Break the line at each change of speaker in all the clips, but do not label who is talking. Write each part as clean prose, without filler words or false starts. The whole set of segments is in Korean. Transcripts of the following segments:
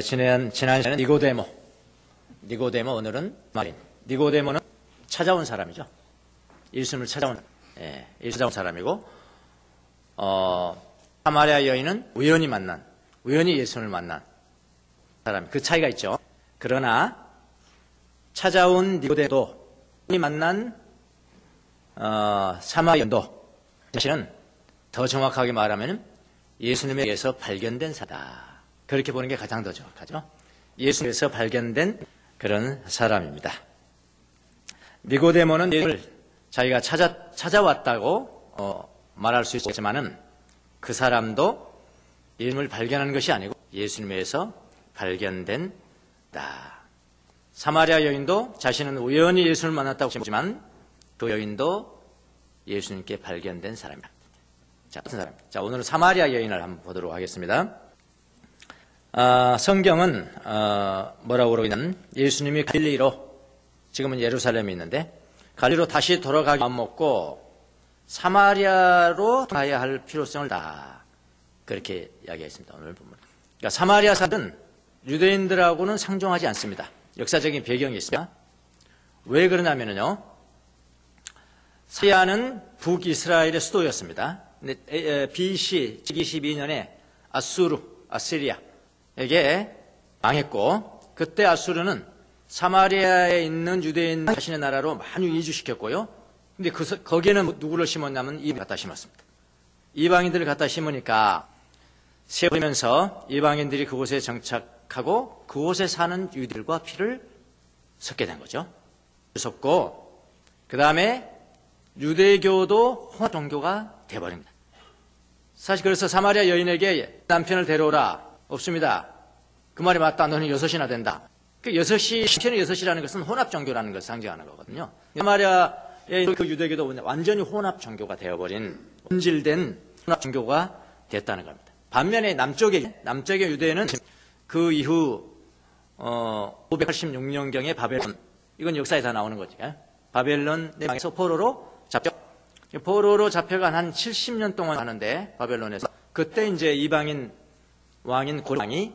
지난 시간에는 니고데모 오늘은 마린. 니고데모는 찾아온 사람이죠. 예수님을 찾아온 사람이고, 사마리아 여인은 우연히 예수님을 만난 사람. 그 차이가 있죠. 그러나 찾아온 니고데모도 만난 사마리아 여인도 사실은 더 정확하게 말하면 예수님에 의해서 발견된 사다. 그렇게 보는 게 가장 더 정확하죠. 예수님에서 발견된 그런 사람입니다. 니고데모는 예수님을 자기가 찾아왔다고 말할 수 있지만은 그 사람도 예수님을 발견한 것이 아니고 예수님에 의해서 발견된다. 사마리아 여인도 자신은 우연히 예수님을 만났다고 하지만 그 여인도 예수님께 발견된 사람입니다. 자, 오늘은 사마리아 여인을 한번 보도록 하겠습니다. 성경은 뭐라고 그러냐면 예수님이 갈릴리로, 지금은 예루살렘에 있는데 갈릴리로 다시 돌아가기 마음먹고 사마리아로 가야 할 필요성을 다 그렇게 이야기했습니다. 오늘 보면 그러니까 사마리아 사람들은 유대인들하고는 상종하지 않습니다. 역사적인 배경이 있습니다. 왜 그러냐면요, 사마리아는 북이스라엘의 수도였습니다. 근데 BC 22년에 아시리아에게 망했고, 그때 아수르는 사마리아에 있는 유대인 자신의 나라로 많이 이주시켰고요. 근데 거기에는 누구를 심었냐면 이방인을 갖다 심었습니다. 이방인들을 갖다 심으니까 세우면서 이방인들이 그곳에 정착하고 그곳에 사는 유대인들과 피를 섞게 된 거죠. 섞고 그 다음에 유대교도 혼합 종교가 되어버립니다. 사실 그래서 사마리아 여인에게 남편을 데려오라. 없습니다. 그 말이 맞다. 너는 6이나 된다. 그 6이, 6이라는 것은 혼합 종교라는 것을 상징하는 거거든요. 사마리아의 그 유대교도 완전히 혼합 종교가 되어버린, 혼질된 혼합 종교가 됐다는 겁니다. 반면에 남쪽의 유대인은 그 이후 586년경에 바벨론, 이건 역사에 다 나오는 거죠. 바벨론 내방에서 포로로 잡혀간 한 70년 동안 하는데, 바벨론에서 그때 이제 이방인 왕인 고레왕이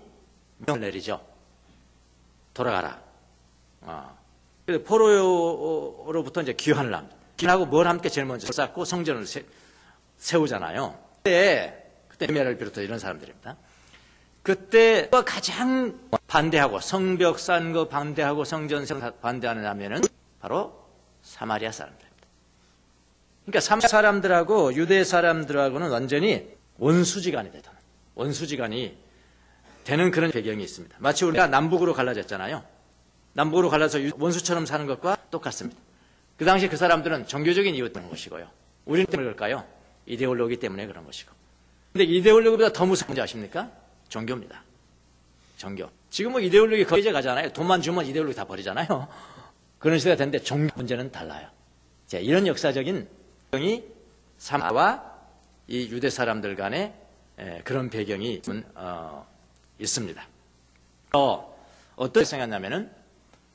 명을 내리죠. 돌아가라. 그래서 포로로부터 이제 귀환을 합니다. 귀환하고 뭘 함께 제일 먼저 쌓고 성전을 세우잖아요. 그때 에메를 비롯해 이런 사람들입니다. 그때 가장 반대하고 성벽 쌓는 거 반대하고 성전 반대하는 하면은 바로 사마리아 사람들입니다. 그러니까 사마리아 사람들하고 유대 사람들하고는 완전히 원수지간이 되는 그런 배경이 있습니다. 마치 우리가 남북으로 갈라졌잖아요. 남북으로 갈라서 원수처럼 사는 것과 똑같습니다. 그 당시 그 사람들은 종교적인 이유 때문에 그런 것이고요. 우리는 때문에 그럴까요? 이데올로기 때문에 그런 것이고. 근데 이데올로기보다 더 무서운 문제 아십니까? 종교입니다. 종교. 지금 뭐 이데올로기 거의 이제 가잖아요. 돈만 주면 이데올로기 다 버리잖아요. 그런 시대가 됐는데 종교 문제는 달라요. 자, 이런 역사적인 배경이 사마리아와 이 유대 사람들 간에 그런 배경이 있습니다. 어떤 생각냐면은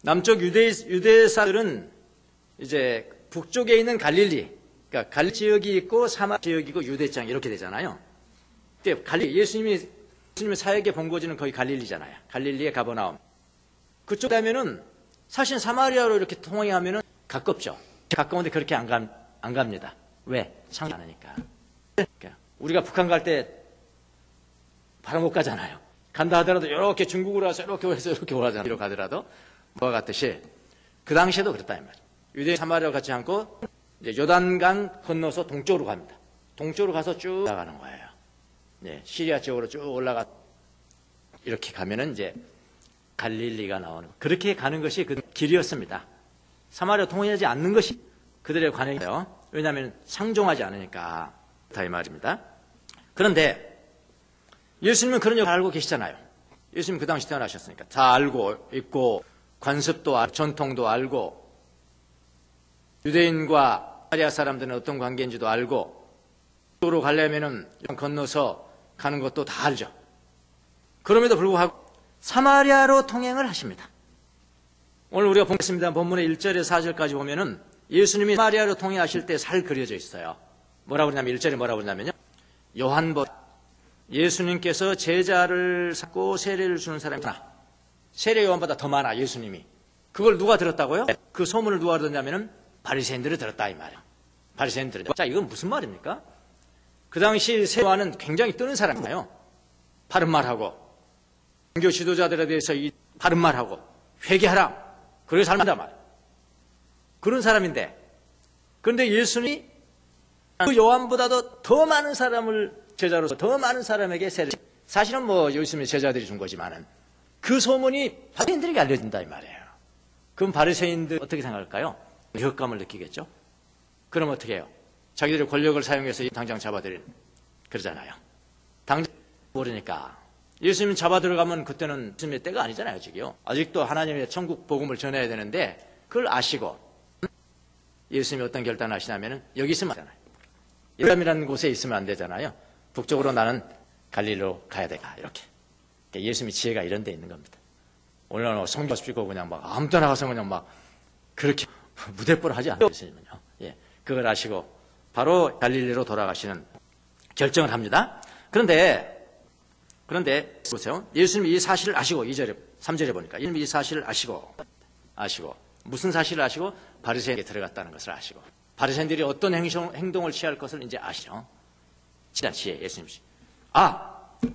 남쪽 유대 사람들은 이제 북쪽에 있는 갈릴리, 그러니까 갈릴리 지역이 있고 사마리아 지역이 있고 유대 지역 이렇게 되잖아요. 근데 예수님의 사역의 본거지는 거의 갈릴리잖아요. 갈릴리의 가버나움. 그쪽 가면은 사실 사마리아로 이렇게 통행하면은 가깝죠. 가까운데 그렇게 안 갑니다. 왜? 상이 많으니까. 그러니까 우리가 북한 갈 때 바로 못 가잖아요. 간다 하더라도 이렇게 중국으로 와서 이렇게 해서 이렇게 오라잖아요. 이렇게 가더라도 뭐와 같듯이 그 당시에도 그랬다 이 말이에요. 유대 사마리아 같지 않고 이제 요단강 건너서 동쪽으로 갑니다. 동쪽으로 가서 쭉 올라가는 거예요. 시리아 쪽으로 쭉 올라가 이렇게 가면은 이제 갈릴리가 나오는, 그렇게 가는 것이 그 길이었습니다. 사마리아 통행하지 않는 것이 그들의 관행이에요. 왜냐하면 상종하지 않으니까. 다 이 말입니다. 그런데 예수님은 그런 걸 알고 계시잖아요. 예수님 그 당시 태어나셨으니까 다 알고 있고, 관습도 알고, 전통도 알고, 유대인과 사마리아 사람들은 어떤 관계인지도 알고, 쪽으로 가려면은 건너서 가는 것도 다 알죠. 그럼에도 불구하고 사마리아로 통행을 하십니다. 오늘 우리가 보겠습니다. 본문의 1절에서 4절까지 보면은 예수님이 사마리아로 통행하실 때 잘 그려져 있어요. 뭐라고 그러냐면 1절에 뭐라고 그러냐면요, 요한보다 예수님께서 제자를 삼고 세례를 주는 사람이 많아. 세례 요한보다 더 많아, 예수님이. 그걸 누가 들었다고요? 그 소문을 누가 들었냐면은 바리새인들이 들었다 이 말이야. 바리새인들이. 자, 이건 무슨 말입니까? 그 당시 세례 요한은 굉장히 뜨는 사람이에요. 바른 말하고 종교 지도자들에 대해서 이 바른 말하고 회개하라. 그래서 살만다 말. 그런 사람인데, 그런데 예수님이 그 요한보다도 더 많은 사람을 제자로서 더 많은 사람에게 세례. 사실은 뭐 예수님의 제자들이 준 거지만은 그 소문이 바리새인들에게 알려진다 이 말이에요. 그럼 바리새인들 어떻게 생각할까요? 위협감을 느끼겠죠. 그럼 어떻게 해요? 자기들의 권력을 사용해서 당장 잡아들인 그러잖아요. 당장 모르니까 예수님 잡아 들어가면 그때는 예수님의 때가 아니잖아요. 지금요. 아직도 하나님의 천국 복음을 전해야 되는데 그걸 아시고 예수님이 어떤 결단을 하시냐면은 여기 있으면 안 되잖아요. 예루살렘이라는 곳에 있으면 안 되잖아요. 북쪽으로 나는 갈릴리로 가야 되가 이렇게. 그러니까 예수님의 지혜가 이런 데 있는 겁니다. 오늘은 성경 쓰고 그냥 막 아무 데나 가서 그냥 막 그렇게 무대뽀를 하지 않아요. 예수님은요. 예, 그걸 아시고 바로 갈릴리로 돌아가시는 결정을 합니다. 그런데 보세요. 예수님이 이 사실을 아시고 2절에 3절에 보니까 예수님이 이 사실을 아시고 무슨 사실을 아시고 바리새인에게 들어갔다는 것을 아시고 바리새인들이 어떤 행동을 취할 것을 이제 아시죠. 지혜 예수님이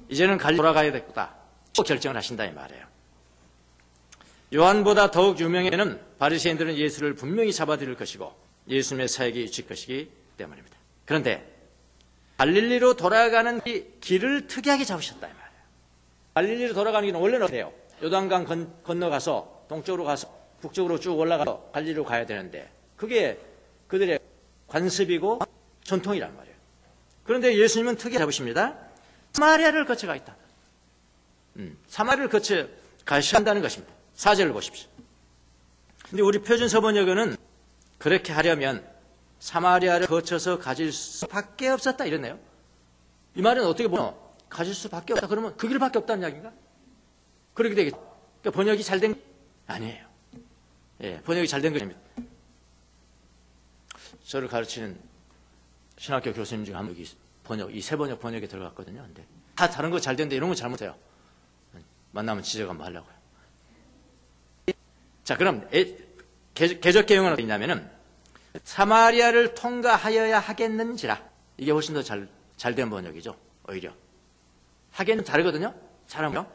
이제는 갈릴리 돌아가야 되겠다. 결정을 하신다 이 말이에요. 요한보다 더욱 유명해는 바리새인들은 예수를 분명히 잡아들일 것이고 예수님의 사역이 이칠 것이기 때문입니다. 그런데 갈릴리로 돌아가는 길을 특이하게 잡으셨다 이 말이에요. 갈릴리로 돌아가는 길은 원래는 어때요? 요단강 건너가서 동쪽으로 가서 북쪽으로 쭉 올라가서 갈릴리로 가야 되는데 그게 그들의 관습이고 전통이란 말이에요. 그런데 예수님은 특이하게 잡으십니다. 사마리아를 거쳐가 있다. 사마리아를 거쳐 가셔야 한다는 것입니다. 4절을 보십시오. 근데 우리 표준서번역에는 그렇게 하려면 사마리아를 거쳐서 가질 수밖에 없었다 이러네요. 이 말은 어떻게 보면 가질 수밖에 없다 그러면 그 길밖에 없다는 이야기인가? 그렇게 되겠죠. 그러니까 번역이 잘 된 아니에요. 예, 번역이 잘 된 것입니다. 저를 가르치는 신학교 교수님 중에 한 분이 이 세 번역에 들어갔거든요. 근데 다 다른 거 잘 됐는데 이런 거 잘못해요. 만나면 지적 한번 하려고요. 자, 그럼 개적 개용은 어디 있냐면은 사마리아를 통과하여야 하겠는지라. 이게 훨씬 더 잘 된 번역이죠. 오히려 하겠는 다르거든요. 잘하면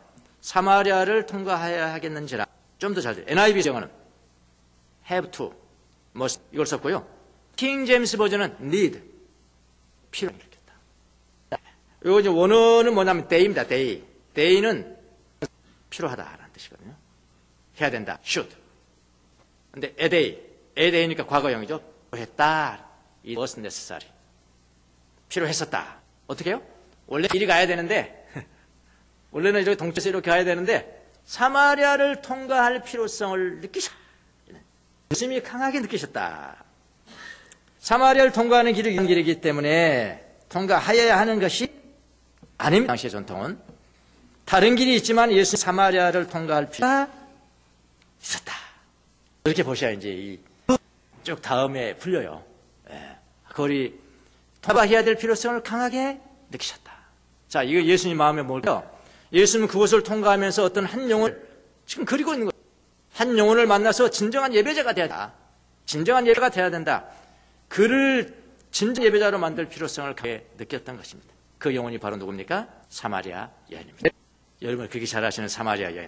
사마리아를 통과하여야 하겠는지라. 좀 더 잘 돼. NIV 정어는 have to, must 이걸 썼고요. 킹 제임스 버전은 need, 필요한 일이겠다. 이거 이제 원어는 뭐냐면 day입니다. day는 필요하다라는 뜻이거든요. 해야 된다. should. 근데 a day니까 과거형이죠. 했다. It was necessary. 필요했었다. 어떻게 해요? 원래 이리 가야 되는데 원래는 이렇게 동쪽에서 이렇게 가야 되는데 사마리아를 통과할 필요성을 예수님이 강하게 느끼셨다. 사마리아를 통과하는 길이 긴 길이기 때문에 통과하여야 하는 것이 아닙니다. 당시의 전통은 다른 길이 있지만 예수님 사마리아를 통과할 필요가 있었다. 이렇게 보셔야 이제 쭉 다음에 풀려요. 거리 통과해야 될 필요성을 강하게 느끼셨다. 자, 이거 예수님 마음에 뭘까요? 예수님은 그곳을 통과하면서 어떤 한 영혼을 지금 그리고 있는 거예요. 한 영혼을 만나서 진정한 예배자가 돼야 된다. 진정한 예배가 돼야 된다. 그를 진정 예배자로 만들 필요성을 강하게 느꼈던 것입니다. 그 영혼이 바로 누굽니까? 사마리아 여인입니다. 여러분 그렇게 잘 아시는 사마리아 여인.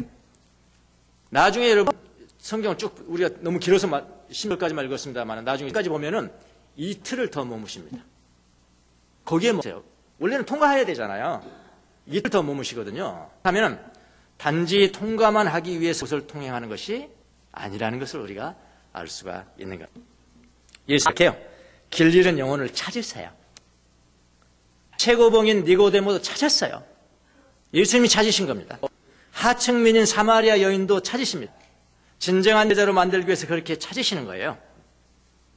나중에 여러분 성경을 쭉 우리가 너무 길어서 10절까지만 읽었습니다만 나중에까지 보면은 이틀을 더 머무십니다. 거기에 뭐세요? 원래는 통과해야 되잖아요. 이틀 더 머무시거든요. 하면은 단지 통과만 하기 위해서 그것을 통행하는 것이 아니라는 것을 우리가 알 수가 있는 것. 예수 이렇게요. 길 잃은 영혼을 찾으세요. 최고봉인 니고데모도 찾았어요. 예수님이 찾으신 겁니다. 하층민인 사마리아 여인도 찾으십니다. 진정한 여자로 만들기 위해서 그렇게 찾으시는 거예요.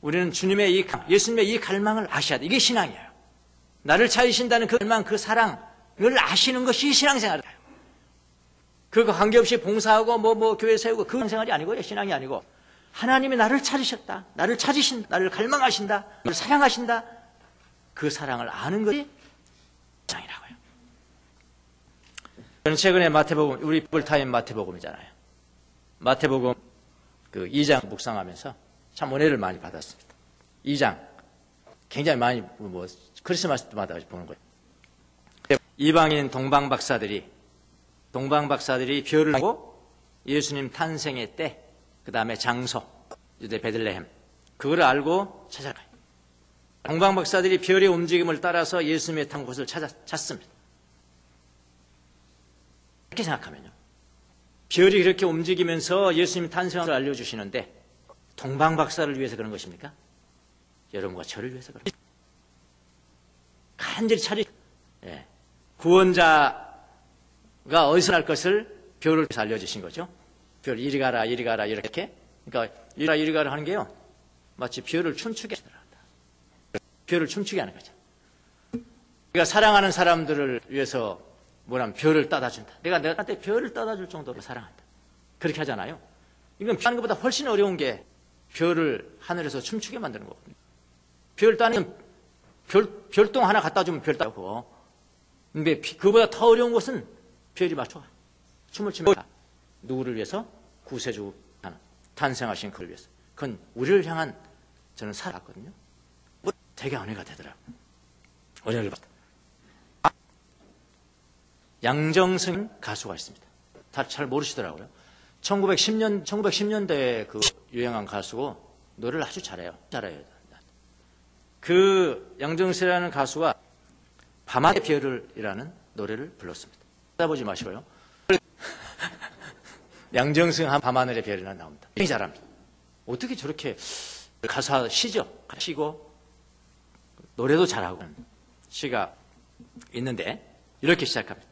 우리는 주님의 예수님의 이 갈망을 아셔야 돼. 이게 신앙이에요. 나를 찾으신다는 그 갈망, 그 사랑을 아시는 것이 신앙생활이에요. 그거 관계없이 봉사하고 뭐 교회 세우고 그 생활이 아니고요. 신앙이 아니고 하나님이 나를 찾으셨다. 나를 찾으신다. 나를 갈망하신다. 나를 사랑하신다. 그 사랑을 아는 것이 신앙이라고요. 저는 최근에 마태복음, 우리 풀타임 마태복음이잖아요. 마태복음 그 2장 묵상하면서 참 은혜를 많이 받았습니다. 2장 굉장히 많이 뭐 크리스마스 때마다 보는 거예요. 이방인 동방박사들이 별을 보고 예수님 탄생의 때, 그 다음에 장소, 유대 베들레헴, 그거를 알고 찾아가요. 동방박사들이 별의 움직임을 따라서 예수님의 탄 곳을 찾습니다. 이렇게 생각하면요, 별이 그렇게 움직이면서 예수님 탄생을 알려주시는데 동방박사를 위해서 그런 것입니까? 여러분과 저를 위해서 그런 것입니다. 간절히 찾으 구원자가 어디서 날 것을 별을 통해서 알려주신 거죠. 별 이리 가라 이리 가라 이렇게. 그러니까 이리 가라 하는 게요, 마치 별을 춤추게 하더라. 별을 춤추게 하는 거죠. 우리가 사랑하는 사람들을 위해서 뭐냐면 별을 따다준다. 내가 나한테 별을 따다줄 정도로 사랑한다. 그렇게 하잖아요. 이건 하는 것보다 훨씬 어려운 게 별을 하늘에서 춤추게 만드는 거거든요. 별 따는 별똥 하나 갖다 주면 별 따고. 근데 그보다 더 어려운 것은 별이 맞춰 춤을 추면 누구를 위해서? 구세주 하나 탄생하신 그를 위해서. 그건 우리를 향한 저는 사랑이거든요. 되게 은혜가 되더라고요. 은혜를 받다. 양정승 가수가 있습니다. 다 잘 모르시더라고요. 1910년대에 그 유행한 가수고 노래를 아주 잘해요. 그 양정승이라는 가수가 밤하늘의 별을이라는 노래를 불렀습니다. 찾아보지 마시고요. 양정승 한 밤하늘의 별이나 나옵니다. 굉장히 잘합니다. 어떻게 저렇게 가사 시고 노래도 잘하고 시가 있는데 이렇게 시작합니다.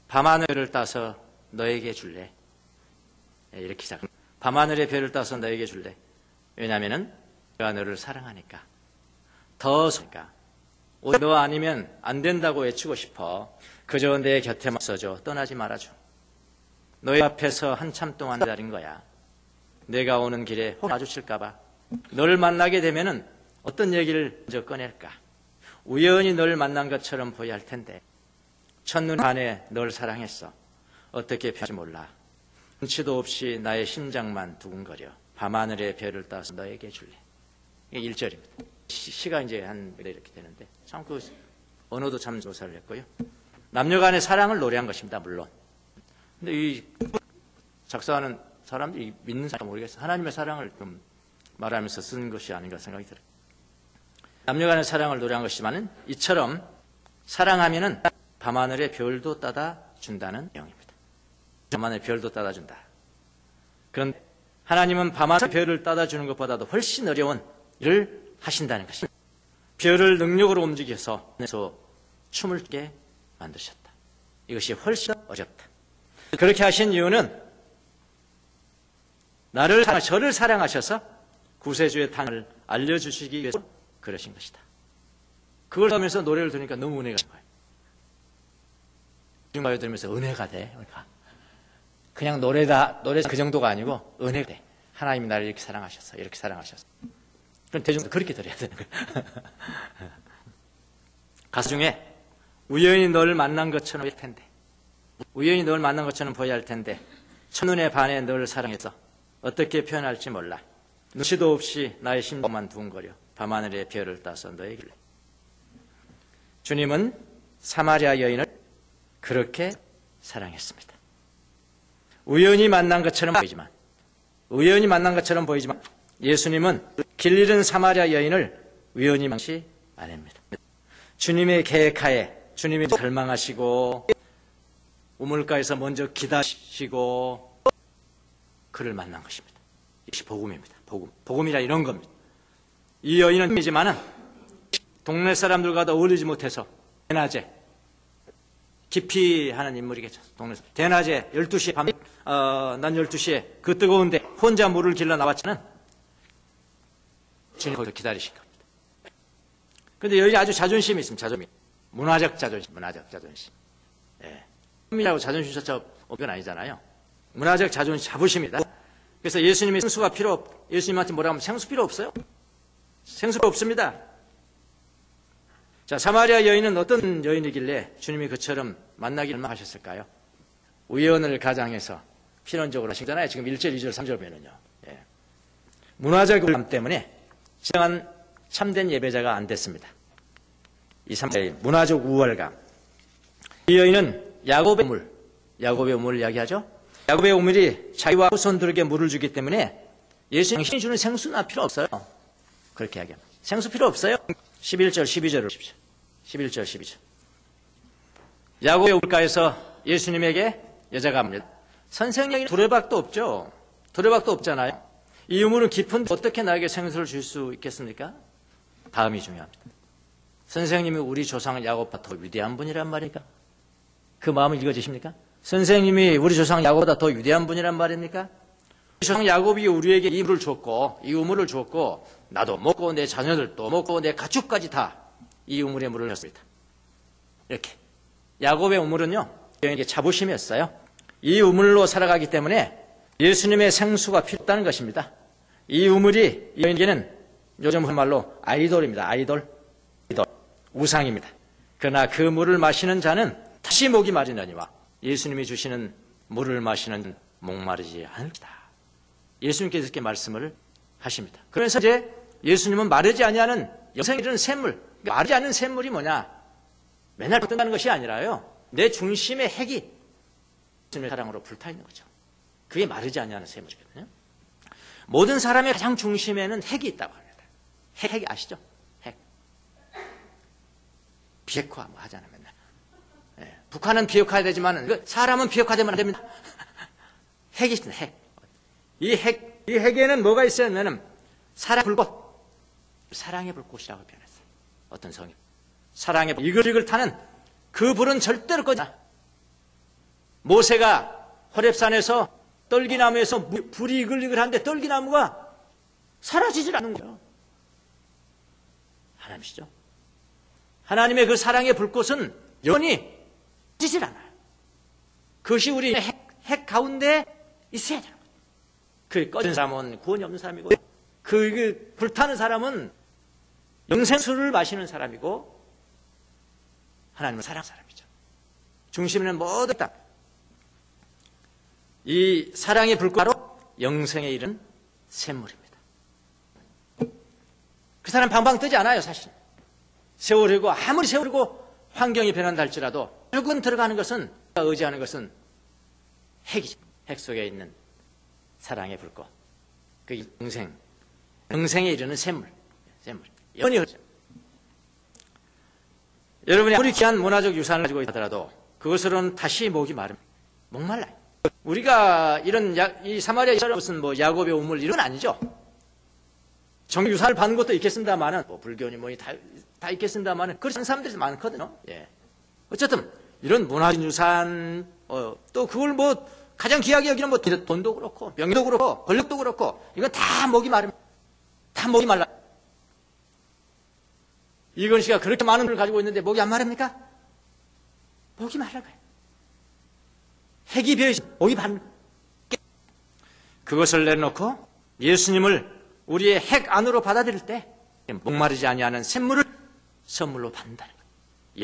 밤하늘의 별을 따서 너에게 줄래. 이렇게 시작합니다. 밤하늘의 별을 따서 너에게 줄래. 왜냐하면 내가 너를 사랑하니까. 더 소니까. 너 아니면 안 된다고 외치고 싶어. 그저 내 곁에만 있어줘. 떠나지 말아줘. 너의 앞에서 한참 동안 기다린 거야. 내가 오는 길에 혹 마주칠까봐. 너를 만나게 되면은 어떤 얘기를 먼저 꺼낼까? 우연히 널 만난 것처럼 보여야 할 텐데 첫눈 안에 널 사랑했어. 어떻게 변할지 몰라. 눈치도 없이 나의 심장만 두근거려. 밤하늘의 별을 따서 너에게 줄래. 이게 1절입니다. 시가 이제 한 이렇게 되는데 참 그 언어도 참 조사를 했고요. 남녀간의 사랑을 노래한 것입니다. 물론. 근데 이 작사하는 사람들이 믿는 사람 모르겠어요. 하나님의 사랑을 좀 말하면서 쓴 것이 아닌가 생각이 들어요. 남녀간의 사랑을 노래한 것이지만은 이처럼 사랑하면은 밤하늘의 별도 따다 준다는 내용입니다. 밤하늘의 별도 따다 준다. 그런데 하나님은 밤하늘의 별을 따다 주는 것보다도 훨씬 어려운 일을 하신다는 것입니다. 별을 능력으로 움직여서 춤을 추게 만드셨다. 이것이 훨씬 어렵다. 그렇게 하신 이유는 저를 사랑하셔서 구세주의 탄을 알려주시기 위해서 그러신 것이다. 그걸 하면서 노래를 들으니까 너무 은혜가 된 거예요. 요즘 들으면서 은혜가 돼. 그냥 노래 그 정도가 아니고 은혜가 돼. 하나님이 나를 이렇게 사랑하셨어. 이렇게 사랑하셨어. 그럼 대중도 그렇게 들어야 되는 거예요. 가수 중에 우연히 널 만난 것처럼 할 텐데, 우연히 널 만난 것처럼 보여야 할 텐데 첫눈에 반해 널 사랑해서 어떻게 표현할지 몰라. 눈치도 없이 나의 심장만 두근거려. 밤하늘의 별을 따서 너에게 줄래. 주님은 사마리아 여인을 그렇게 사랑했습니다. 우연히 만난 것처럼 보이지만 예수님은 길 잃은 사마리아 여인을 우연히 만나지 않습니다. 주님의 계획하에 주님이 갈망하시고 우물가에서 먼저 기다리시고 그를 만난 것입니다. 이것이 복음입니다. 복음이라 이런 겁니다. 이 여인은 이지만은 동네 사람들과도 어울리지 못해서 대낮에 기피하는 인물이겠죠. 동네에서 대낮에 12시에 난 12시에 그 뜨거운데 혼자 물을 길러 나왔지만 주님 거기서 기다리신 겁니다. 그런데 여인이 아주 자존심이 있습니다. 문화적 자존심. 예. 이라고 자존심 자체가 없는 건 아니잖아요. 문화적 자존심 자부심이다. 그래서 예수님이 예수님한테 뭐라 하면 생수 필요 없어요. 생수 없습니다. 자, 사마리아 여인은 어떤 여인이길래 주님이 그처럼 만나기를 하셨을까요? 우연을 가장해서 필연적으로 하시잖아요. 지금 1절, 2절, 3절 보면은요. 예. 문화적 우월감 때문에 진정한 참된 예배자가 안 됐습니다. 이 3절 문화적 우월감. 이 여인은 야곱의 우물을 이야기하죠. 야곱의 우물이 자기와 후손들에게 물을 주기 때문에 예수님 당신이 주는 생수나 필요 없어요. 그렇게 이야기합니다. 생수 필요 없어요. 11절, 12절을 보십시오. 11절, 12절. 야곱의 우물가에서 예수님에게 여자가 묻니다. 선생님, 두레박도 없죠. 두레박도 없잖아요. 이 우물은 깊은데 어떻게 나에게 생수를 줄 수 있겠습니까? 다음이 중요합니다. 선생님이 우리 조상 야곱보다 더 위대한 분이란 말입니까? 그 마음을 읽어주십니까? 선생님이 우리 조상 야곱보다 더 위대한 분이란 말입니까? 우리 조상 야곱이 우리에게 이 물을 줬고, 이 우물을 줬고, 나도 먹고 내 자녀들도 먹고 내 가축까지 다 이 우물에 물을 줬습니다. 이렇게. 야곱의 우물은요, 여인에게 자부심이었어요. 이 우물로 살아가기 때문에 예수님의 생수가 필요 없다는 것입니다. 이 우물이 이 여인에게는 요즘 말로 아이돌입니다. 아이돌. 우상입니다. 그러나 그 물을 마시는 자는 다시 목이 마르느니와 예수님이 주시는 물을 마시는 목마르지 않을다. 예수님께서 이렇게 말씀을 하십니다. 그러면서 이제 예수님은 마르지 아니하는 영생에 이르는 샘물. 마르지 않는 샘물이 뭐냐? 맨날 뜬다는 것이 아니라요. 내 중심의 핵이 예수님의 사랑으로 불타 있는 거죠. 그게 마르지 아니하는 샘물이거든요. 모든 사람의 가장 중심에는 핵이 있다고 합니다. 핵 아시죠? 핵. 비핵화 뭐 하잖아요, 맨날. 예, 북한은 비핵화해야 되지만 사람은 비핵화되면 안 됩니다. 핵이 있습니다. 핵. 이 핵에는 뭐가 있어야냐면 사랑의 불꽃. 사랑의 불꽃이라고 표현했어요. 어떤 성이. 사랑의 이글이글 타는 그 불은 절대로 꺼지지 않아. 모세가 호렙산에서 떨기나무에서 불이 이글이글한데 떨기나무가 사라지질 않는 거예요. 하나님이시죠. 하나님의 그 사랑의 불꽃은 영원히 꺼지질 않아요. 그것이 우리 핵 가운데 있어야 되는 거예요. 그 꺼진 사람은 구원이 없는 사람이고 그 불타는 사람은 영생수를 마시는 사람이고 하나님은 사랑 사람이죠. 중심에는 모두 있다. 이 사랑의 불꽃으로 영생에 이른 샘물입니다. 그 사람 방방 뜨지 않아요, 사실. 세월이고 아무리 세월이고 환경이 변한다 할지라도 결국은 들어가는 것은 의지하는 것은 핵이죠. 핵 속에 있는 사랑의 불꽃. 그 영생에 이르는 샘물. 영원히 흐르죠. 여러분이 아무리 귀한 문화적 유산을 가지고 있더라도 그것으로는 다시 목이 마릅니다. 목말라요. 우리가 이런 이 사마리아 여자는 무슨 뭐 야곱의 우물 이런 건 아니죠. 정규 유산을 받는 것도 있겠습니다만은 뭐 불교니 뭐니 다 있겠습니다만은 그런 사람들이 많거든요. 예. 어쨌든 이런 문화적 유산 또 그걸 뭐 가장 귀하게 여기는 뭐 돈도 그렇고 명예도 그렇고 권력도 그렇고 이건 다 목이 마릅니다. 다 목이 말라. 이건 씨가 그렇게 많은 걸 가지고 있는데 목이 안 마릅니까? 목이 말라가요. 핵이 비어있으면 목이 마른 거예요. 그것을 내놓고 예수님을 우리의 핵 안으로 받아들일 때 목마르지 아니하는 샘물을 선물로 받는다는 거예요.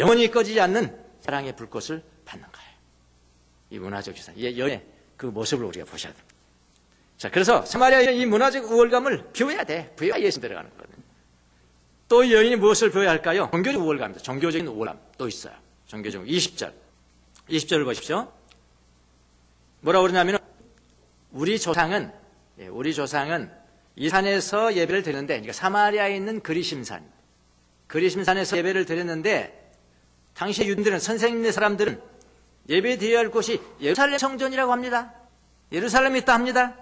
영원히 꺼지지 않는 사랑의 불꽃을 받는 거예요. 이 문화적 유산, 여의 그 모습을 우리가 보셔야 됩니다. 자, 그래서 사마리아의 이 문화적 우월감을 비워야 돼. 비워야 예수 들어가는 거거든요. 또 이 여인이 무엇을 배워야 할까요? 종교적 우월감입니다. 종교적인 우월감 또 있어요. 종교적 20절을 보십시오. 뭐라고 그러냐면 우리 조상은 이 산에서 예배를 드렸는데, 그러니까 사마리아에 있는 그리심산에서 예배를 드렸는데 당시 유대인들은 선생님네 사람들은 예배 드려야 할 곳이 예루살렘 성전이라고 합니다. 예루살렘에 있다 합니다.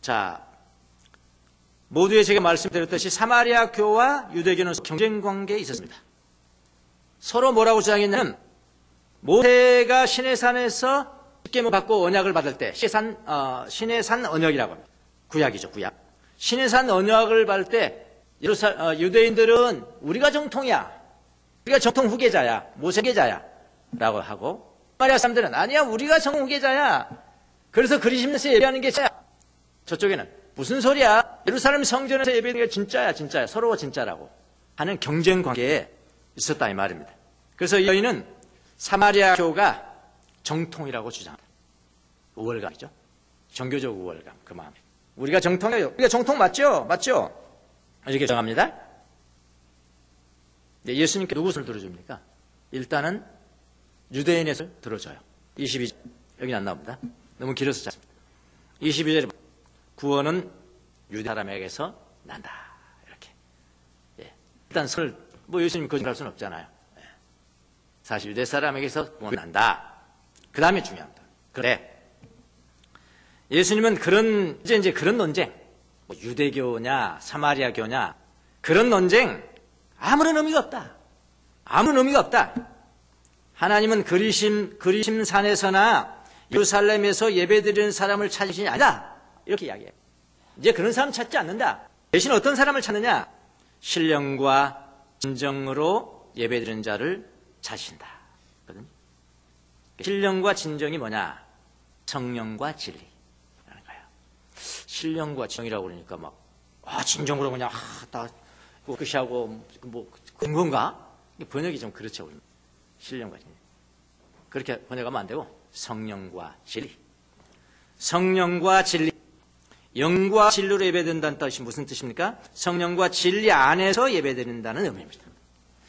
자, 모두에 제가 말씀드렸듯이 사마리아 교와 유대교는 경쟁 관계에 있었습니다. 서로 뭐라고 주장했냐면 모세가 시내산에서 십계명 받고 언약을 받을 때 시내산 언약이라고 합니다. 구약이죠, 구약. 시내산 언약을 받을 때 유대인들은 우리가 정통이야. 우리가 정통 후계자야. 모세 후계자야. 라고 하고 사마리아 사람들은 아니야, 우리가 정통 후계자야. 그래서 그리심에서 예배하는 게 진짜야. 저쪽에는 무슨 소리야? 예루살렘 성전에서 예배하는 게 진짜야. 서로가 진짜라고 하는 경쟁 관계에 있었다 이 말입니다. 그래서 이 여인은 사마리아 교가 정통이라고 주장합니다. 우월감이죠. 종교적 우월감, 그 마음에. 우리가 정통이에요. 우리가 정통 맞죠? 맞죠? 이렇게 정합니다. 네, 예수님께 누구 손을 들어줍니까? 일단은 유대인의 손을 들어줘요. 22절. 여기는 안 나옵니다. 너무 길어서 짧습니다. 22절에 구원은 유대 사람에게서 난다. 이렇게. 예. 일단 손을, 예수님 거짓말할 수는 없잖아요. 예. 사실 유대 사람에게서 구원이 난다. 그 다음에 중요합니다. 그래. 예수님은 이제 그런 논쟁, 유대교냐, 사마리아교냐, 그런 논쟁, 아무런 의미가 없다. 아무런 의미가 없다. 하나님은 그리심산에서나 예루살렘에서 예배드리는 사람을 찾으시니 아니다. 이렇게 이야기해요. 이제 그런 사람 찾지 않는다. 대신 어떤 사람을 찾느냐? 신령과 진정으로 예배드리는 자를 찾으신다. 신령과 진정이 뭐냐? 성령과 진리라는 거예요. 신령과 진정이라고 그러니까 진정으로 그냥 다 끝이하고 그런 건가? 번역이 좀 그렇죠. 신령과 진리. 그렇게 번역하면 안 되고 성령과 진리. 성령과 진리. 영과 진리로 예배드린다는 뜻이 무슨 뜻입니까? 성령과 진리 안에서 예배드린다는 의미입니다.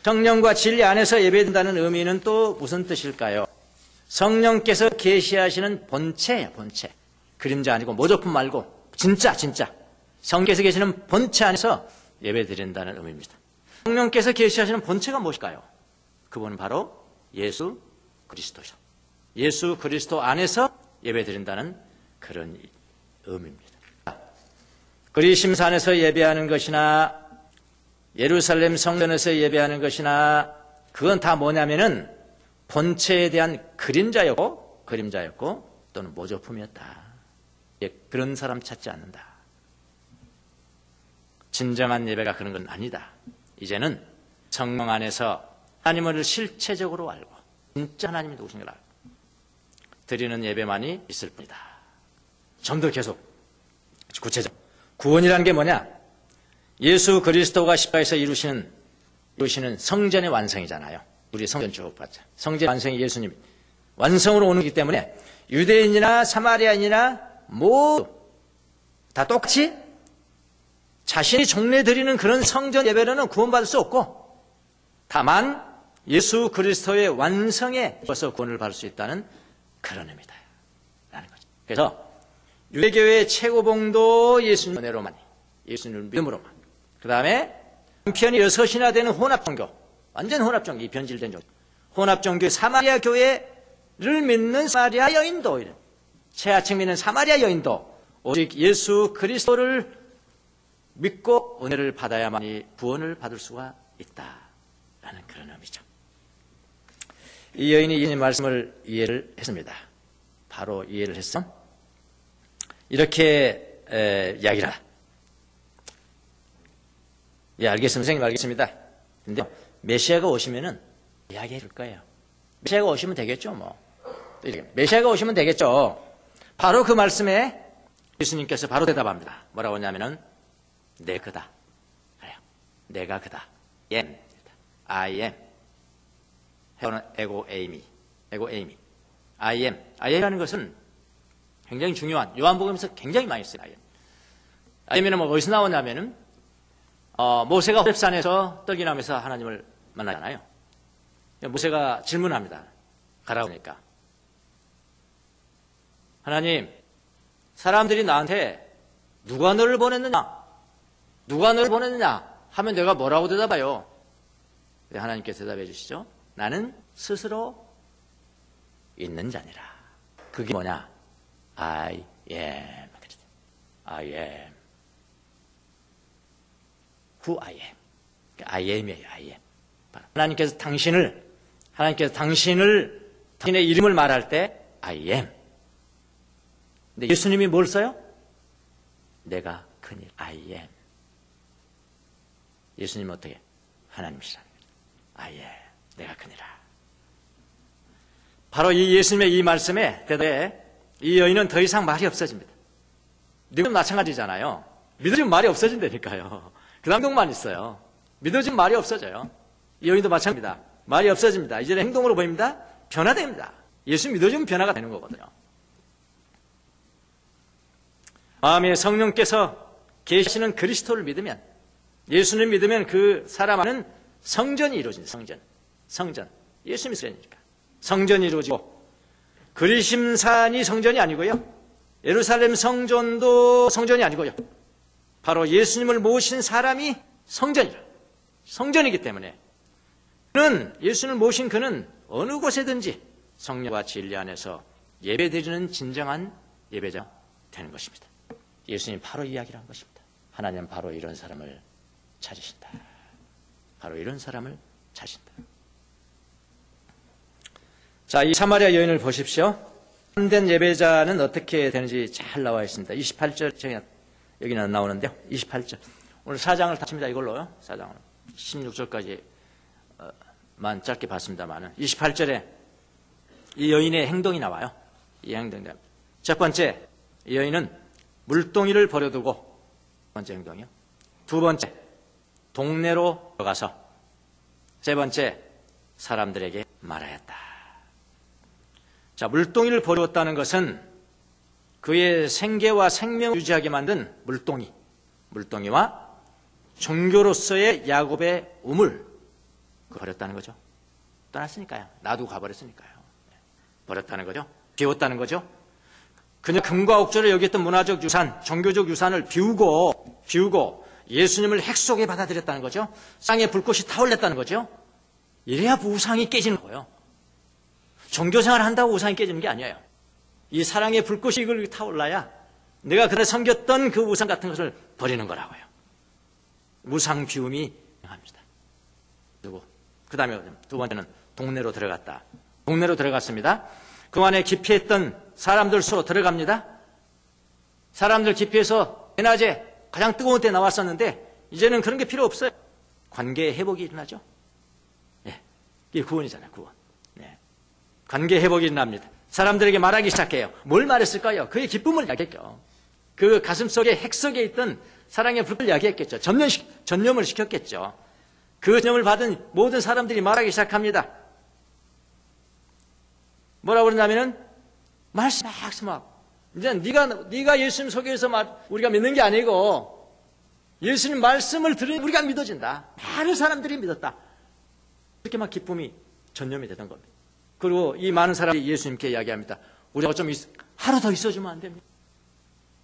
성령과 진리 안에서 예배드린다는 의미는 또 무슨 뜻일까요? 성령께서 계시하시는 본체예요. 본체. 그림자 아니고 모조품 말고 진짜. 성령께서 계시는 본체 안에서 예배드린다는 의미입니다. 성령께서 계시하시는 본체가 무엇일까요? 그분은 바로 예수 그리스도죠. 예수 그리스도 안에서 예배드린다는 그런 의미입니다. 그리심산에서 예배하는 것이나 예루살렘 성전에서 예배하는 것이나 그건 다 뭐냐면은 본체에 대한 그림자였고 또는 모조품이었다. 그런 사람 찾지 않는다. 진정한 예배가 그런 건 아니다. 이제는 성령 안에서 하나님을 실체적으로 알고 진짜 하나님이 누구신 걸 알고 드리는 예배만이 있을 뿐이다. 좀 더 계속 구체적. 구원이라는 게 뭐냐? 예수 그리스도가 십자가에서 이루시는 성전의 완성이잖아요. 우리 성전 쭉 봤죠. 성전의 완성이 예수님이 완성으로 오는 거기 때문에 유대인이나 사마리아인이나 모두 다 똑같이 자신이 종래 드리는 그런 성전 예배로는 구원받을 수 없고 다만 예수 그리스도의 완성에 있어서 구원을 받을 수 있다는 그런 의미다. 라는 거죠. 그래서 유대교회의 최고봉도 예수님 은혜로만, 예수님을 믿음으로만. 그 다음에 한편이 6이나 되는 혼합종교, 완전 혼합종교, 이 변질된 종교. 혼합종교 사마리아 교회를 믿는 사마리아 여인도, 최하층 믿는 사마리아 여인도 오직 예수 그리스도를 믿고 은혜를 받아야만이 구원을 받을 수가 있다라는 그런 의미죠. 이 여인이 예수님 말씀을 이해를 했습니다. 바로 이해를 했어. 이렇게 이야기를 하다. 예, 알겠습니다. 선생님 알겠습니다. 근데 메시아가 오시면은 이야기해 줄 거예요. 메시아가 오시면 되겠죠, 뭐. 메시아가 오시면 되겠죠. 바로 그 말씀에 예수님께서 바로 대답합니다. 뭐라고 하냐면은 내 그다. 그래요. 내가 그다. am. I am. 해오는 에고 에이미. I am이라는 것은 굉장히 중요한, 요한복음에서 굉장히 많이 써요. I am은 어디서 나오냐면은 모세가 호렙산에서 떡이 나면서 하나님을 만나잖아요. 모세가 질문합니다. 가라고 하니까. 하나님, 사람들이 나한테 누가 너를 보냈느냐 하면 내가 뭐라고 대답해요? 하나님께서 대답해 주시죠. 나는 스스로 있는 자니라. 그게 뭐냐? I am. I am. Who I am. I am이에요. I am. 하나님께서 당신의 이름을 말할 때 I am. 근데 예수님이 뭘 써요? 내가 그니 I am. 예수님은 어떻게? 하나님이시라는 거죠. I am. 내가 그니라. 바로 이 예수님의 이 말씀에 대답에 이 여인은 더 이상 말이 없어집니다. 믿음 마찬가지잖아요. 믿어지면 말이 없어진다니까요. 그 다음 행동만 있어요. 믿어지면 말이 없어져요. 이 여인도 마찬가지입니다. 말이 없어집니다. 이제는 행동으로 보입니다. 변화됩니다. 예수 믿어주면 변화가 되는 거거든요. 마음에 성령께서 계시는 그리스도를 믿으면, 예수님 믿으면 그 사람 안에는 성전이 이루어진다. 성전. 예수 믿으니까 성전이 이루어지고, 그리심산이 성전이 아니고요, 예루살렘 성전도 성전이 아니고요, 바로 예수님을 모신 사람이 성전이기 때문에 그는, 예수님을 모신 그는 어느 곳에든지 성령과 진리 안에서 예배드리는 진정한 예배자가 되는 것입니다. 예수님 바로 이야기를 한 것입니다. 하나님은 바로 이런 사람을 찾으신다. 바로 이런 사람을 찾으신다. 자, 이 사마리아 여인을 보십시오. 참된 예배자는 어떻게 되는지 잘 나와 있습니다. 28절, 여기는 나오는데요. 28절. 오늘 4장을 다 칩니다. 이걸로요. 4장을. 16절까지만 짧게 봤습니다만은 28절에 이 여인의 행동이 나와요. 이 행동이. 첫 번째, 이 여인은 물동이를 버려두고, 두 번째 행동이요. 두 번째, 동네로 들어가서, 세 번째, 사람들에게 말하였다. 자, 물동이를 버렸다는 것은 그의 생계와 생명을 유지하게 만든 물동이와 종교로서의 야곱의 우물, 버렸다는 거죠. 떠났으니까요. 놔두고 가버렸으니까요. 버렸다는 거죠. 비웠다는 거죠. 그냥 금과 옥조를 여겼던 문화적 유산, 종교적 유산을 비우고 예수님을 핵 속에 받아들였다는 거죠. 땅에 불꽃이 타올랐다는 거죠. 이래야 우상이 깨지는 거예요. 종교생활을 한다고 우상이 깨지는 게 아니에요. 이 사랑의 불꽃이 이걸 타올라야 내가 그때 섬겼던 그 우상 같은 것을 버리는 거라고요. 우상 비움이 합니다. 그리고 그 다음에 두 번째는 동네로 들어갔다. 동네로 들어갔습니다. 그 안에 기피했던 사람들 수로 들어갑니다. 사람들 기피해서 대낮에 가장 뜨거운 때 나왔었는데 이제는 그런 게 필요 없어요. 관계의 회복이 일어나죠. 네. 이게 구원이잖아요. 구원. 네. 관계 회복이 일어납니다. 사람들에게 말하기 시작해요. 뭘 말했을까요? 그의 기쁨을 이야기했죠. 그 가슴 속에 핵 속에 있던 사랑의 불을 이야기했겠죠. 전념을 시켰겠죠. 그 전념을 받은 모든 사람들이 말하기 시작합니다. 뭐라고 그러냐면은 말씀 이제 네가 예수님 속에서 우리가 믿는 게 아니고 예수님 말씀을 들으니 우리가 믿어진다. 많은 사람들이 믿었다. 이렇게 막 기쁨이 전념이 되던 겁니다. 그리고 이 많은 사람들이 예수님께 이야기합니다. 우리가 좀 하루 더 있어주면 안 됩니까?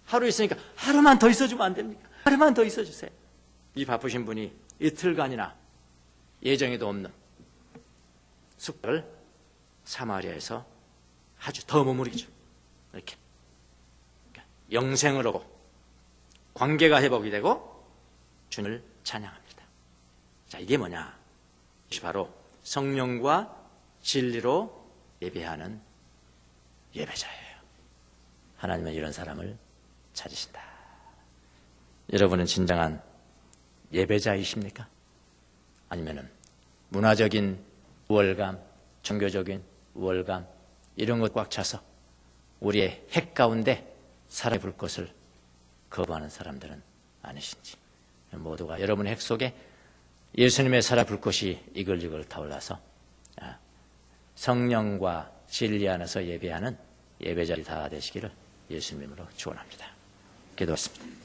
하루 있으니까 하루만 더 있어주면 안 됩니까? 하루만 더 있어주세요. 이 바쁘신 분이 이틀간이나 예정에도 없는 숙박을 사마리아에서 아주 더 머무르죠. 이렇게 영생을 하고 관계가 회복이 되고 주님을 찬양합니다. 자, 이게 뭐냐? 이것이 바로 성령과 진리로 예배하는 예배자예요. 하나님은 이런 사람을 찾으신다. 여러분은 진정한 예배자이십니까? 아니면은 문화적인 우월감, 종교적인 우월감 이런 것 꽉 차서 우리의 핵 가운데 사랑의 불꽃을 거부하는 사람들은 아니신지, 모두가 여러분의 핵 속에 예수님의 사랑의 불꽃이 이글이글 타올라서 성령과 진리 안에서 예배하는 예배자들이 다 되시기를 예수님으로 축원합니다. 기도하겠습니다.